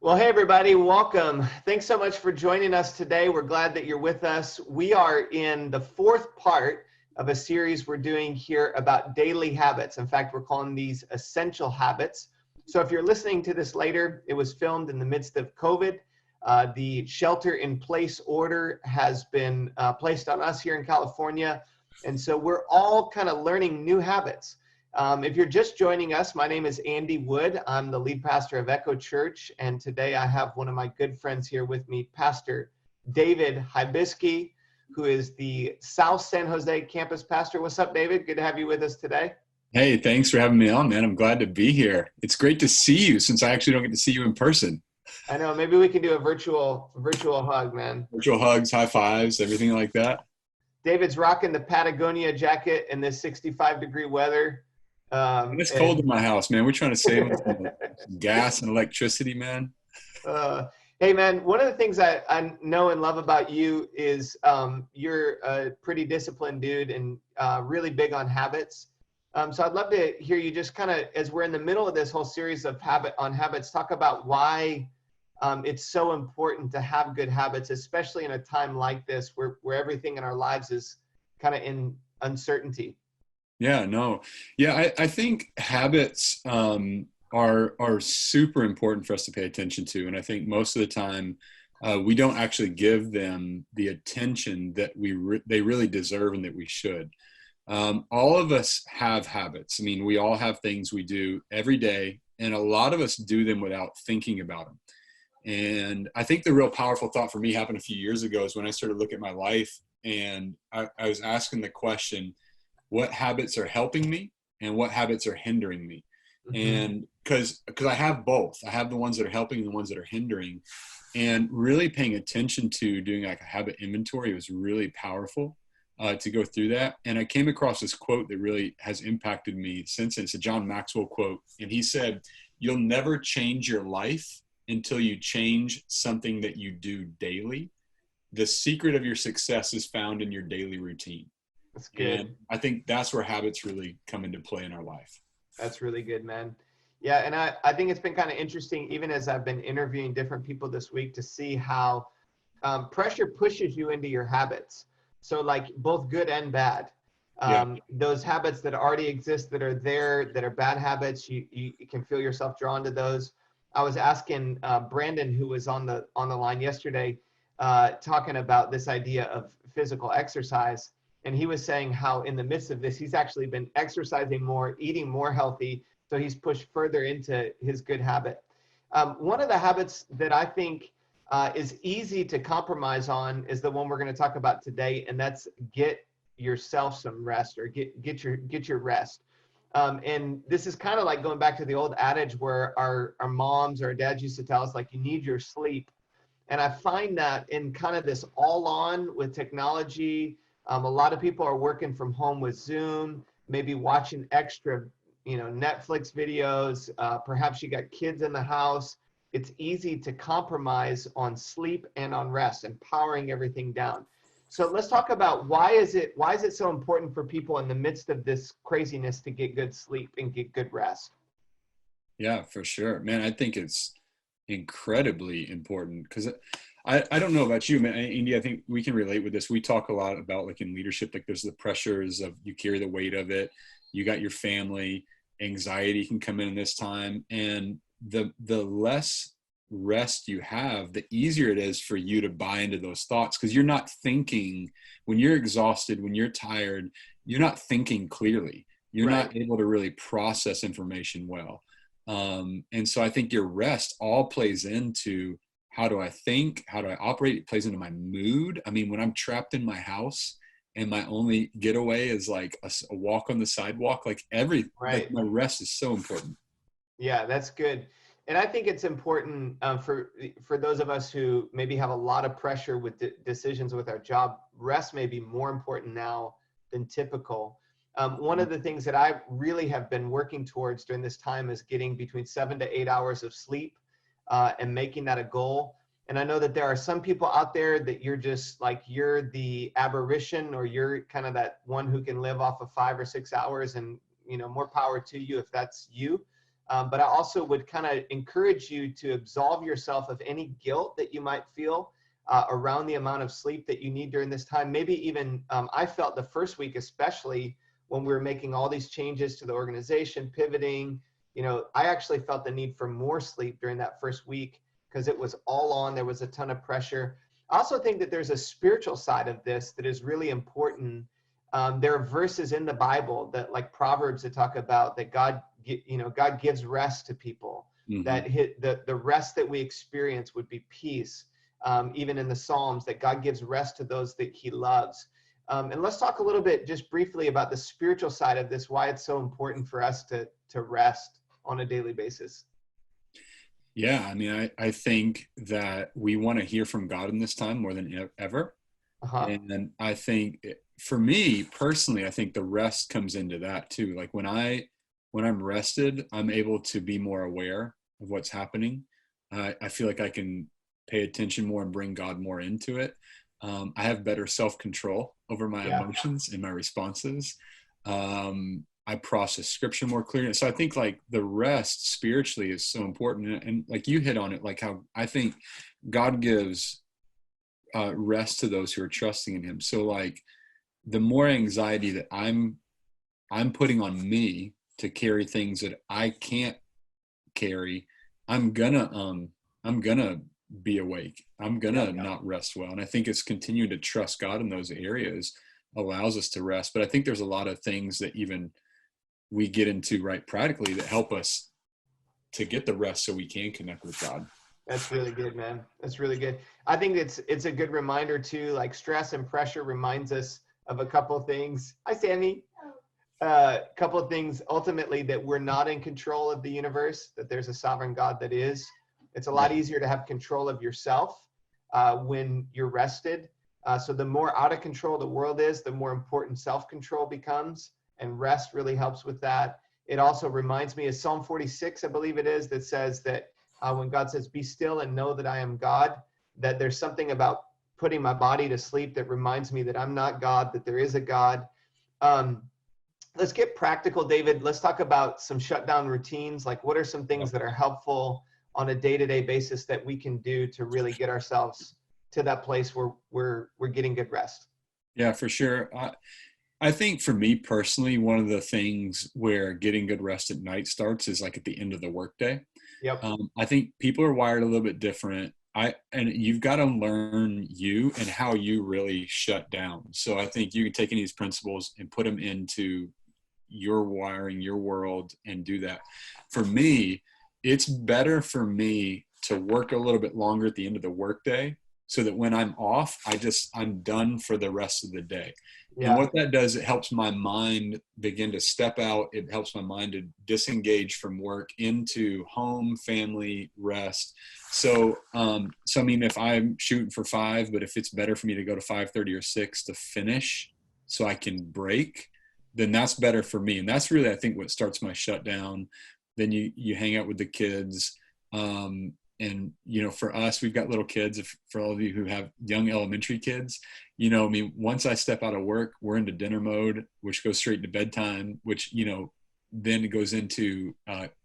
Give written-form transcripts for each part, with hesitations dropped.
Well, hey, everybody, welcome. Thanks so much for joining us today. We're glad that you're with us. We are in the fourth part of a series we're doing here about daily habits. In fact, we're calling these essential habits. So if you're listening to this later, it was filmed in the midst of COVID. The shelter-in-place order has been placed on us here in California. And so we're all kind of learning new habits. If you're just joining us, my name is Andy Wood. I'm the lead pastor of Echo.Church, and today I have one of my good friends here with me, Pastor David Hibisky, who is the South San Jose campus pastor. What's up, David? Good to have you with us today. Hey, thanks for having me on, man. I'm glad to be here. It's great to see you since I actually don't get to see you in person. I know, maybe we can do a virtual hug, man. Virtual hugs, high fives, everything like that. David's rocking the Patagonia jacket in this 65-degree weather. It's cold in my house, man. We're trying to save on gas and electricity, man. Hey, man, one of the things I know and love about you is you're a pretty disciplined dude and really big on habits. So I'd love to hear you just kind of, as we're in the middle of this whole series of habits, talk about why it's so important to have good habits, especially in a time like this where everything in our lives is kind of in uncertainty. I think habits are super important for us to pay attention to, and I think most of the time we don't actually give them the attention that they really deserve and that we should. All of us have habits. I mean, we all have things we do every day, and a lot of us do them without thinking about them. And I think the real powerful thought for me happened a few years ago is when I started looking at my life, and I was asking the question, what habits are helping me and what habits are hindering me? Mm-hmm. And because I have both. I have the ones that are helping and the ones that are hindering, and really paying attention to doing like a habit inventory was really powerful to go through that. And I came across this quote that really has impacted me since. It's a John Maxwell quote. And he said, "You'll never change your life until you change something that you do daily. The secret of your success is found in your daily routine." That's good. And I think that's where habits really come into play in our life. That's really good, man. Yeah, and I think it's been kind of interesting, even as I've been interviewing different people this week, to see how pressure pushes you into your habits. So like both good and bad. Those habits that already exist that are there, that are bad habits, you can feel yourself drawn to those. I was asking Brandon, who was on the line yesterday, talking about this idea of physical exercise. And he was saying how in the midst of this, he's actually been exercising more, eating more healthy. So he's pushed further into his good habit. One of the habits that I think is easy to compromise on is the one we're going to talk about today. And that's get yourself some rest, or get your rest. And this is kind of like going back to the old adage where our moms or our dads used to tell us, like, you need your sleep. And I find that in kind of this all on with technology, a lot of people are working from home with Zoom, maybe watching extra, Netflix videos. Perhaps you got kids in the house. It's easy to compromise on sleep and on rest and powering everything down. So let's talk about why is it so important for people in the midst of this craziness to get good sleep and get good rest? Yeah, for sure, man. I think it's incredibly important because I don't know about you, man. Andy, I think we can relate with this. We talk a lot about, like, in leadership, like there's the pressures of you carry the weight of it. You got your family, anxiety can come in this time. And the less rest you have, the easier it is for you to buy into those thoughts, because you're not thinking. When you're exhausted, when you're tired, you're not thinking clearly. You're Right. not able to really process information well. And so I think your rest all plays into, how do I think? How do I operate? It plays into my mood. I mean, when I'm trapped in my house and my only getaway is like a walk on the sidewalk, like Right. like my rest is so important. Yeah, that's good. And I think it's important for those of us who maybe have a lot of pressure with decisions with our job. Rest may be more important now than typical. One of the things that I really have been working towards during this time is getting between 7 to 8 hours of sleep and making that a goal. And I know that there are some people out there that you're just like, you're the aberration, or you're kind of that one who can live off of 5 or 6 hours, and, more power to you if that's you. But I also would kind of encourage you to absolve yourself of any guilt that you might feel around the amount of sleep that you need during this time. Maybe even I felt the first week, especially when we were making all these changes to the organization, pivoting, I actually felt the need for more sleep during that first week because it was all on. There was a ton of pressure. I also think that there's a spiritual side of this that is really important. There are verses in the Bible that, like Proverbs, that talk about that God gives rest to people, that the rest that we experience would be peace. Even in the Psalms, that God gives rest to those that he loves. And let's talk a little bit just briefly about the spiritual side of this, why it's so important for us to rest on a daily basis. Yeah, I mean, I think that we want to hear from God in this time more than ever. And I think for me personally, I think the rest comes into that too. Like when I'm rested, I'm able to be more aware of what's happening. I feel like I can pay attention more and bring God more into it. I have better self-control over my emotions and my responses. I process scripture more clearly. So I think like the rest spiritually is so important. And like you hit on it, like how I think God gives rest to those who are trusting in him. So like the more anxiety that I'm putting on me to carry things that I can't carry, I'm gonna be awake. I'm gonna not rest well. And I think it's continuing to trust God in those areas allows us to rest. But I think there's a lot of things that even we get into right practically that help us to get the rest so we can connect with God. That's really good, man. That's really good. I think it's a good reminder too, like stress and pressure reminds us of a couple of things. Hi, Sammy. A couple of things ultimately, that we're not in control of the universe, that there's a sovereign God that is. It's a lot easier to have control of yourself when you're rested. So the more out of control the world is, the more important self-control becomes, and rest really helps with that. It also reminds me of Psalm 46, I believe it is, that says that when God says, "Be still and know that I am God," that there's something about putting my body to sleep that reminds me that I'm not God, that there is a God. Let's get practical, David. Let's talk about some shutdown routines. Like, what are some things that are helpful on a day-to-day basis that we can do to really get ourselves to that place where we're getting good rest? Yeah, for sure. I think for me personally, one of the things where getting good rest at night starts is like at the end of the workday. Yep. I think people are wired a little bit different. And you've got to learn you and how you really shut down. So I think you can take any of these principles and put them into your wiring, your world, and do that. For me, it's better for me to work a little bit longer at the end of the workday so that when I'm off, I'm done for the rest of the day. Yeah. And what that does, it helps my mind begin to step out. It helps my mind to disengage from work into home, family, rest. So, I mean, if I'm shooting for 5, but if it's better for me to go to 5:30 or 6 to finish so I can break, then that's better for me. And that's really, I think, what starts my shutdown. Then you hang out with the kids. And, for us, we've got little kids. For all of you who have young elementary kids, I mean, once I step out of work, we're into dinner mode, which goes straight into bedtime, which, then it goes into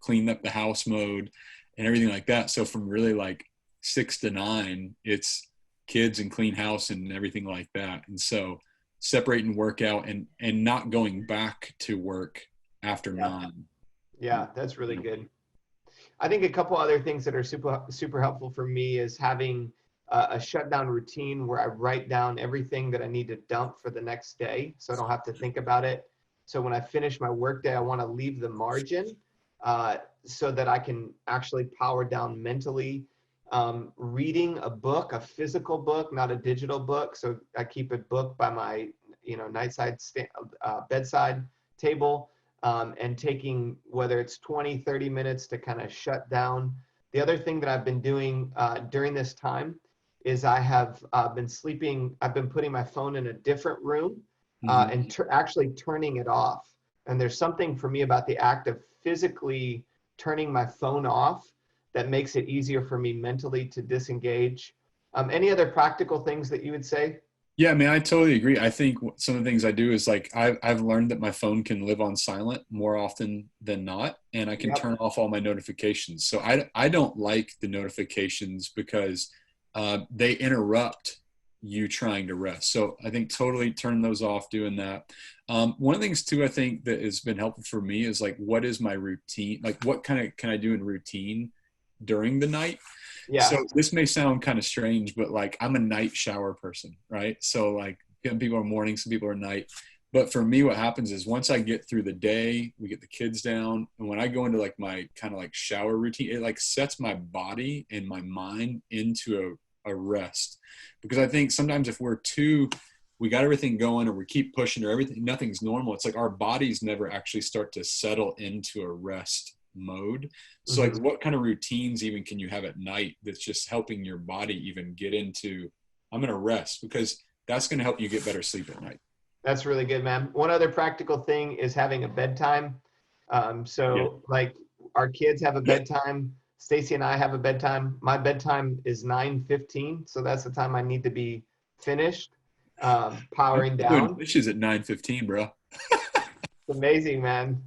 clean up the house mode and everything like that. So from really like 6 to 9, it's kids and clean house and everything like that. And so separating workout and not going back to work after 9. Yeah, that's really good. I think a couple other things that are super helpful for me is having a shutdown routine where I write down everything that I need to dump for the next day, so I don't have to think about it. So when I finish my workday, I want to leave the margin so that I can actually power down mentally. Reading a book, a physical book, not a digital book. So I keep a book by my bedside table. And taking, whether it's 20, 30 minutes to kind of shut down. The other thing that I've been doing during this time is I have I've been putting my phone in a different room and actually turning it off. And there's something for me about the act of physically turning my phone off that makes it easier for me mentally to disengage. Any other practical things that you would say? Yeah, I mean, I totally agree. I think some of the things I do is like I've learned that my phone can live on silent more often than not, and I can Yep. turn off all my notifications. So I don't like the notifications because they interrupt you trying to rest. So I think totally turn those off, doing that. One of the things too, I think that has been helpful for me is like, what is my routine? Like, what kind of can I do in routine during the night? Yeah. So this may sound kind of strange, but like I'm a night shower person, right? So like some people are morning, some people are night. But for me, what happens is once I get through the day, we get the kids down, and when I go into like my kind of like shower routine, it like sets my body and my mind into a rest. Because I think sometimes if we got everything going or we keep pushing or everything, nothing's normal. It's like our bodies never actually start to settle into a rest mode. So like Hmm. what kind of routines even can you have at night that's just helping your body even get into, I'm going to rest, because that's going to help you get better sleep at night. That's really good, man. One other practical thing is having a bedtime. Yeah. So like our kids have a bedtime. Stacy and I have a bedtime. My bedtime is 9:15, so that's the time I need to be finished, I'm powering doing down. dishes at 9:15, bro. It's amazing, man.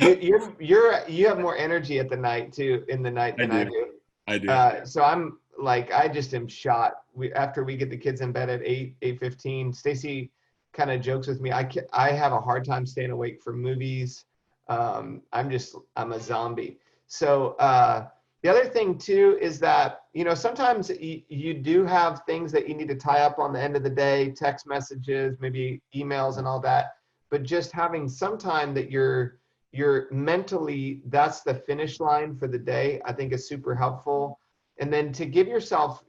You have more energy at the night too in the night I than I do. do. I do. So I'm like I just am shot. After we get the kids in bed at 8:15. Stacy kind of jokes with me. I have a hard time staying awake for movies. I'm a zombie. So the other thing too is that sometimes you do have things that you need to tie up on the end of the day, text messages, maybe emails and all that. But just having some time that you're mentally, that's the finish line for the day, I think is super helpful. And then to give yourself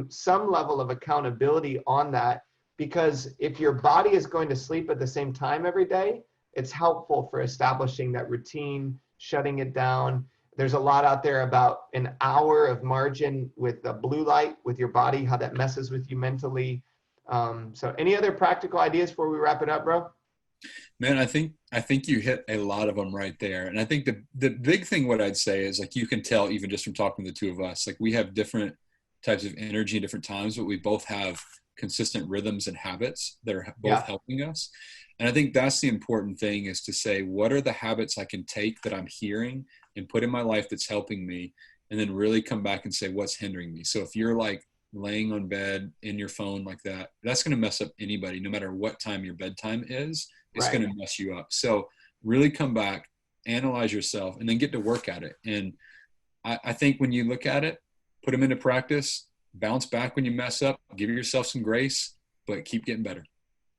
some level of accountability on that, because if your body is going to sleep at the same time every day, it's helpful for establishing that routine, shutting it down. There's a lot out there about an hour of margin with the blue light with your body, how that messes with you mentally. So any other practical ideas before we wrap it up, bro? Man, I think you hit a lot of them right there. And I think the big thing what I'd say is like you can tell even just from talking to the two of us, like we have different types of energy at different times, but we both have consistent rhythms and habits that are both Yeah. helping us. And I think that's the important thing, is to say, what are the habits I can take that I'm hearing and put in my life that's helping me? And then really come back and say, what's hindering me? So if you're like laying on bed in your phone like that, that's going to mess up anybody, no matter what time your bedtime is. It's going Right. to mess you up. So really come back, analyze yourself, and then get to work at it. And I think when you look at it, put them into practice, bounce back when you mess up, give yourself some grace, but keep getting better.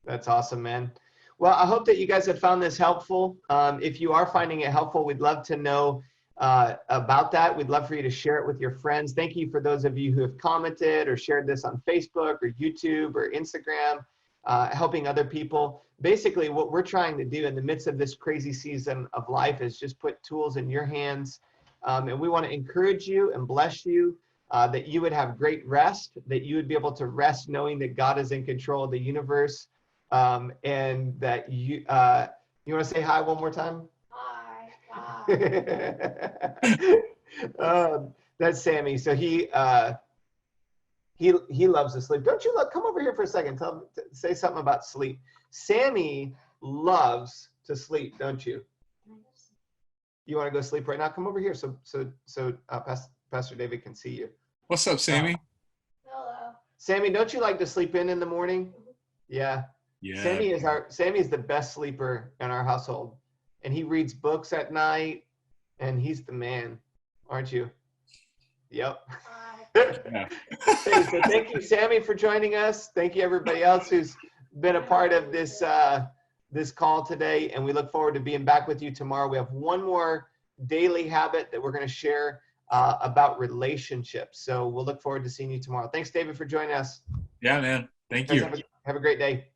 That's awesome, man. Well, I hope that you guys have found this helpful. If you are finding it helpful, we'd love to know about that. We'd love for you to share it with your friends. Thank you for those of you who have commented or shared this on Facebook or YouTube or Instagram, helping other people. Basically, what we're trying to do in the midst of this crazy season of life is just put tools in your hands. And we want to encourage you and bless you that you would have great rest, that you would be able to rest knowing that God is in control of the universe. And that you want to say hi one more time? Hi. That's Sammy. So he loves to sleep. Don't you come over here for a second? Say something about sleep. Sammy loves to sleep, don't you? You want to go sleep right now? Come over here so Pastor David can see you. What's up, Sammy? Hello. Sammy, don't you like to sleep in the morning? Yeah. Yeah. Sammy's the best sleeper in our household, and he reads books at night, and he's the man, aren't you? Yep. Yeah. Hey, so thank you, Sammy, for joining us. Thank you, everybody else who's been a part of this call today, and we look forward to being back with you tomorrow. We have one more daily habit that we're going to share about relationships. So we'll look forward to seeing you tomorrow. Thanks, David, for joining us. Yeah, man. Thank Guys, you. have a great day.